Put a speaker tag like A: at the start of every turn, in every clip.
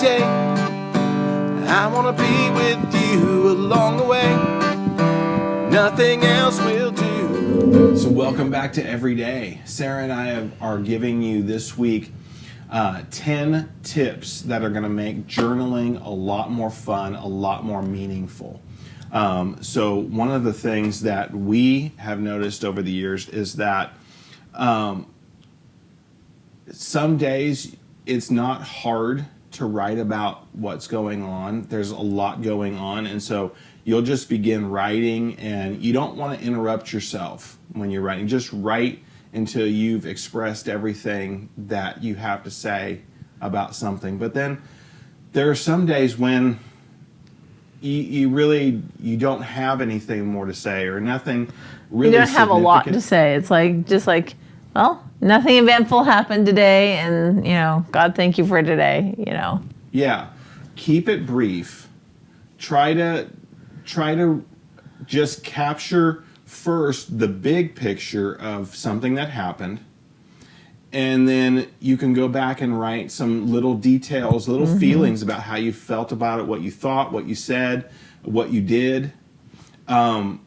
A: day. I want to be with you along the way. Nothing else will do. So welcome back to EveryDay. Sarah and I are giving you this week 10 tips that are going to make journaling a lot more fun, a lot more meaningful. So one of the things that we have noticed over the years is that some days it's not hard to write about what's going on. There's a lot going on, and so you'll just begin writing, and you don't want to interrupt yourself when you're writing. Just write until you've expressed everything that you have to say about something. But then there are some days when you don't have anything more to say, or nothing really
B: You don't have a lot to say. It's well, nothing eventful happened today, and God, thank you for today.
A: Yeah, keep it brief. Try to just capture first the big picture of something that happened, and then you can go back and write some little details, little feelings about how you felt about it, what you thought, what you said, what you did. But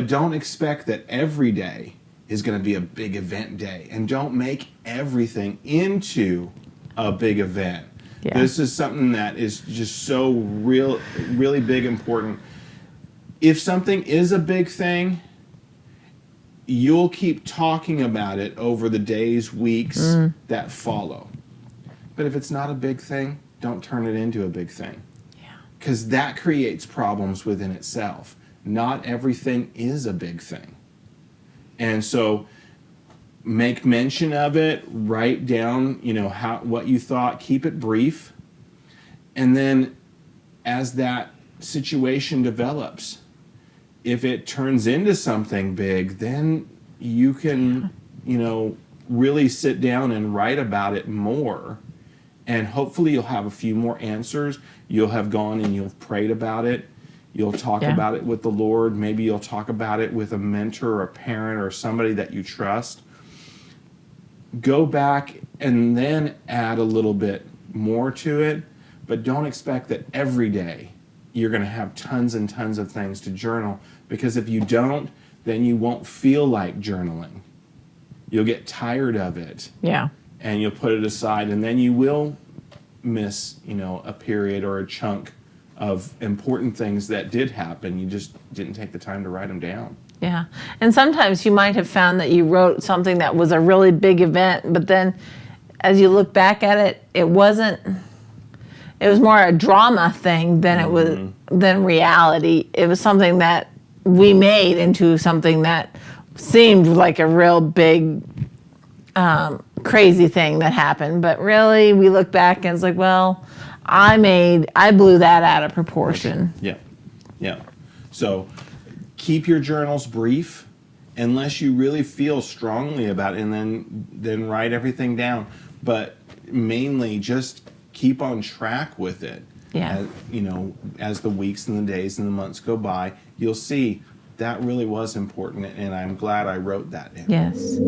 A: don't expect that every day is going to be a big event day, and don't make everything into a big event. Yeah. This is something that is just so really big, important. If something is a big thing, you'll keep talking about it over the days, weeks that follow. But if it's not a big thing, don't turn it into a big thing. Yeah. Because that creates problems within itself. Not everything is a big thing. And so make mention of it, write down, what you thought, keep it brief. And then as that situation develops, if it turns into something big, then you can, really sit down and write about it more. And hopefully you'll have a few more answers. You'll have gone and you'll prayed about it. You'll talk about it with the Lord. Maybe you'll talk about it with a mentor or a parent or somebody that you trust. Go back and then add a little bit more to it, but don't expect that every day you're going to have tons and tons of things to journal, because if you don't, then you won't feel like journaling. You'll get tired of it. Yeah. And you'll put it aside, and then you will miss, a period or a chunk of important things that did happen. You just didn't take the time to write them down.
B: Yeah. And sometimes you might have found that you wrote something that was a really big event, but then as you look back at it, it was more a drama thing than it was than reality. It was something that we made into something that seemed like a real big crazy thing that happened, but really we look back and it's like, well, I blew that out of proportion.
A: Yeah. So keep your journals brief unless you really feel strongly about it, and then write everything down. But mainly just keep on track with it. Yeah. As the weeks and the days and the months go by, you'll see that really was important, and I'm glad I wrote that in.
B: Yes.